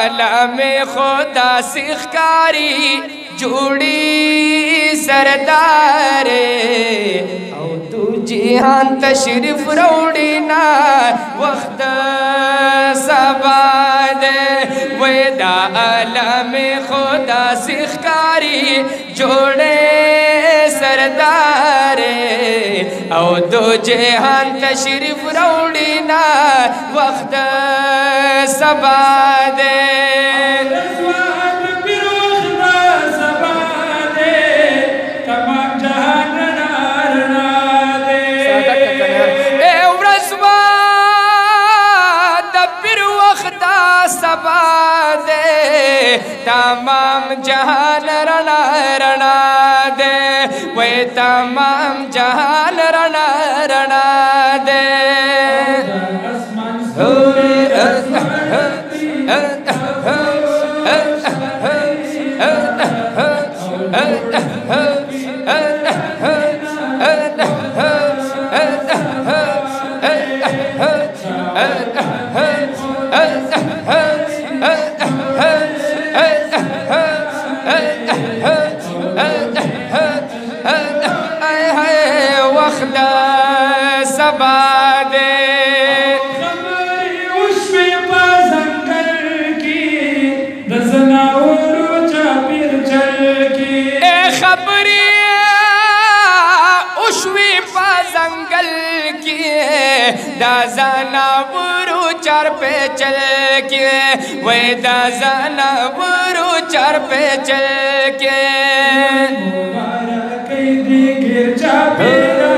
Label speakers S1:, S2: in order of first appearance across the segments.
S1: عالم خدا سخکاری جوڑی سردار او تو جہان تشریف روڑی نا وقت سبا دے ویدا عالم خدا سخکاری جوڑے سردار او دو جہان تشریف روڑی نا وقت سبا دے تمام جہان رنا رنا دے وہ تمام جہان رنا رنا دے دا زنابورو چار پہ چل کے وے دا زنابورو چار پہ چل کے مبارکی دی گرجا پیرا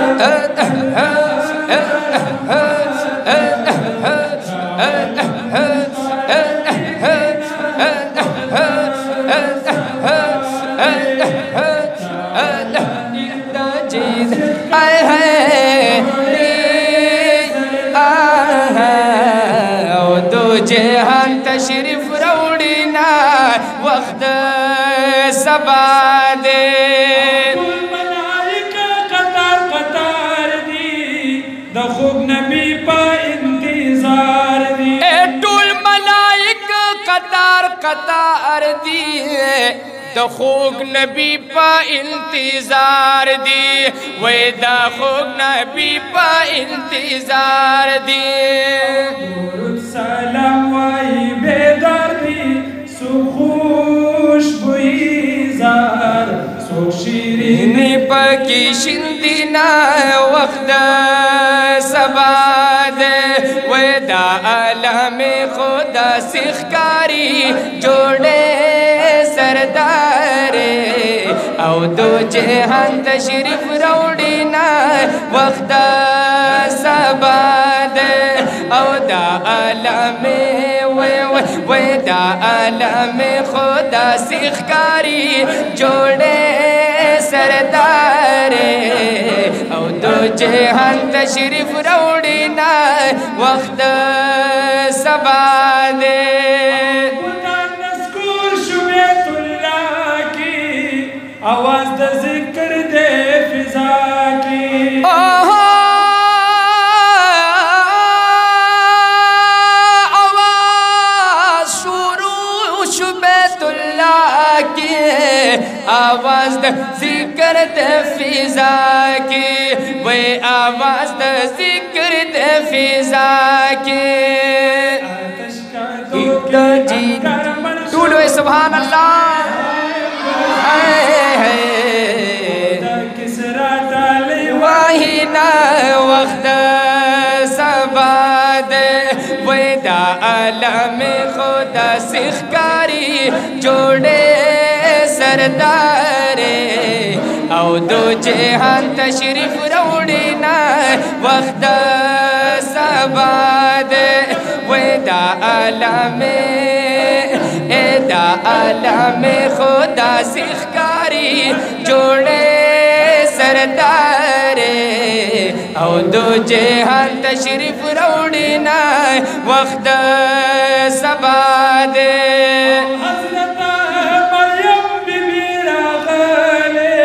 S1: جہان تشریف روڑی نا وقت سبا دے ملائکہ قطار قطار دی دا خوب نبی پا انتظار دی ٹول ملائکہ قطار قطار دی دا خوب نبی پا انتظار دی وے دا خوب نبی پا انتظار دی سلام وائی بیدار دی سو خوش بوئی زار سو شیرینی پاکی شندینا وقت سبا دے ویدا عالم خدا سخکاری جوڑے سردار او دو جہان تشریف روڑینا وقت سبا دے او دا عالم ویدا عالم خدا سخکاری جوڑے سردار او دو جہان تشریف روڑینا وقت سبا دے آواز دا ذکر دے فضا کی آواز شروع بیت اللہ کی آواز دا ذکر دے فضا کی وہ آواز دا ذکر دے فضا کی ٹولو سبحان اللہ وقت سبا دے ویدا عالم خدا سخکاری جوڑے سردار او دو جہان تشریف روڑینا وقت سبا دے ویدا عالم عالم خدا سخکاری جوڑے سردار او دو جہان تشریف روڑینا وقت سبا دے حضرت مریم بی بی راغلے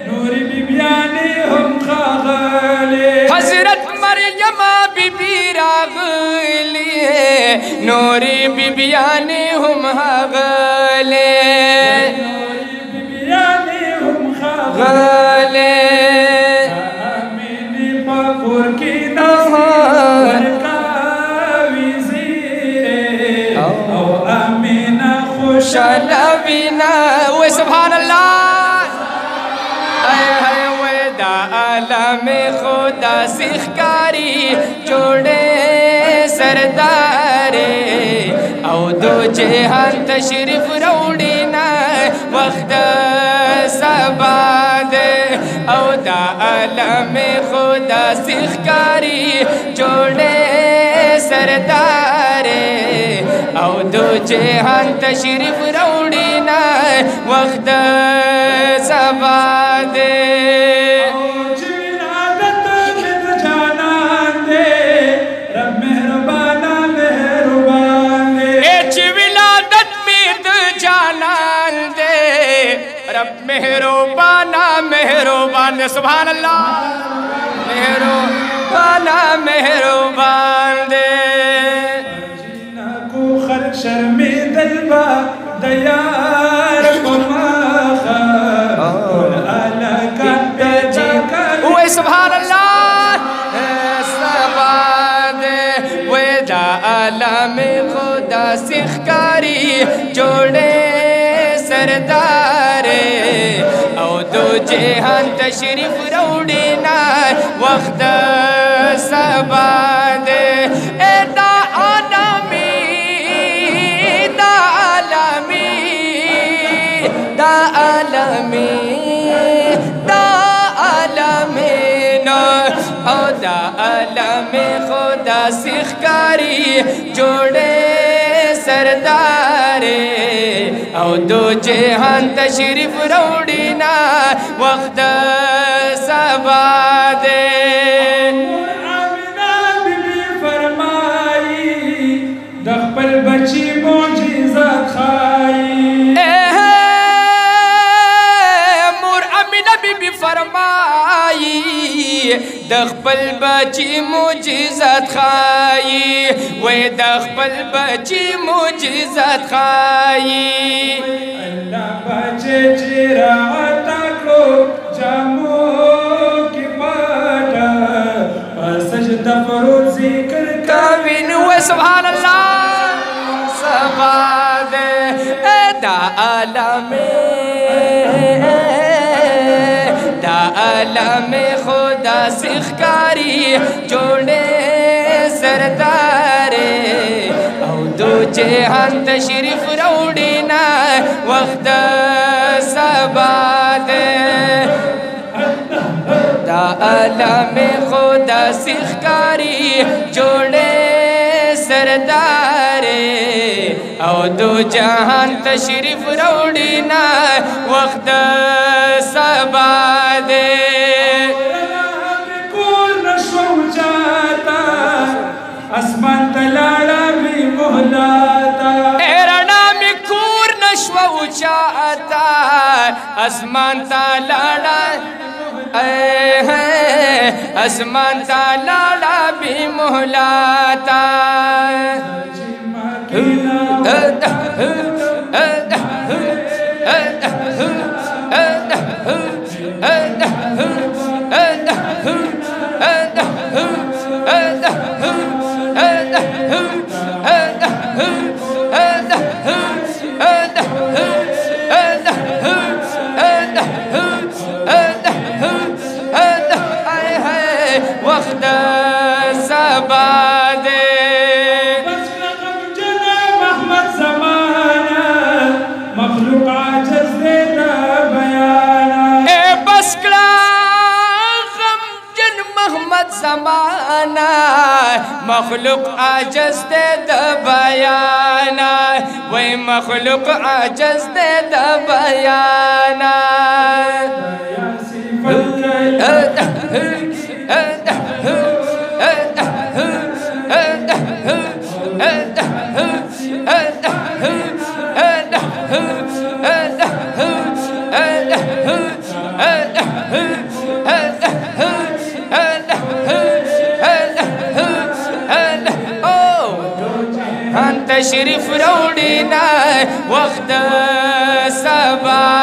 S1: نور بی بیانی ہم خاغلے حضرت مریم بی بی راغلے نوري بیبیانی هم غاغلی غالی
S2: امینی پاکور کی نظر ورکاوی زیره او امینا
S1: خوشالوینا و سبحان اللہ دا عالم خدا سیخکاری جوڑے سردارے او دو جہان تشریف روڑینا وقت سبا دے او دا عالم خدا سیخکاری جوڑے سردارے او دو جہان تشریف روڑینا وقت سبا دے رب مہربانا مہربان سبحان اللہ مہربانا مہربان دے
S2: جینا کو خلق شرمی دلبا دیار کماخا کل آلہ کان پیجا کر
S1: وے سبحان اللہ سبحان دے وے دا عالم خدا سیخکاری جوڑے سردارے او دو جہان تشریف روڑینا وقت سبا دے اے دا عالمی دا عالمی دا عالمی دا عالمی او دا عالم خدا سیخکاری جوڑے سردارے او دو جہان تشریف روڑینا وقت سبا دے
S2: آمینہ بی بی فرمائی دخپل بچی معجزات خائی
S1: مور آمینہ بی بی فرمائی دخپل بچی معجزات خائی وے دخپل بچی معجزات خائی
S2: اللہ بچے چیرا تکو جامو کی پاٹا سجدہ فروض ذکر
S1: کابین وے سبحان اللہ سبحان دے دا عالم خدا سیخکاری جوڑے سردارے او دو جہان تشریف روڑینا وقت سبا دے دا عالم خدا سیخکاری جوڑے سردارے او دو جہان تشریف روڑینا وقت سبا دے
S2: اسمان تلالا بھی محلاتا
S1: ایرنا میں کور نشو اچاتا اسمان تلالا اسمان تلالا بھی محلاتا وقت سبا دے
S2: محمد زمانہ مخلوق عاجز دے دا بیانا
S1: اے بسکڑا غمجن محمد زمانہ مخلوق عاجز دے دا بیانا وے مخلوق عاجز دے دا بیانا تشریف روڑی نا وقت سبا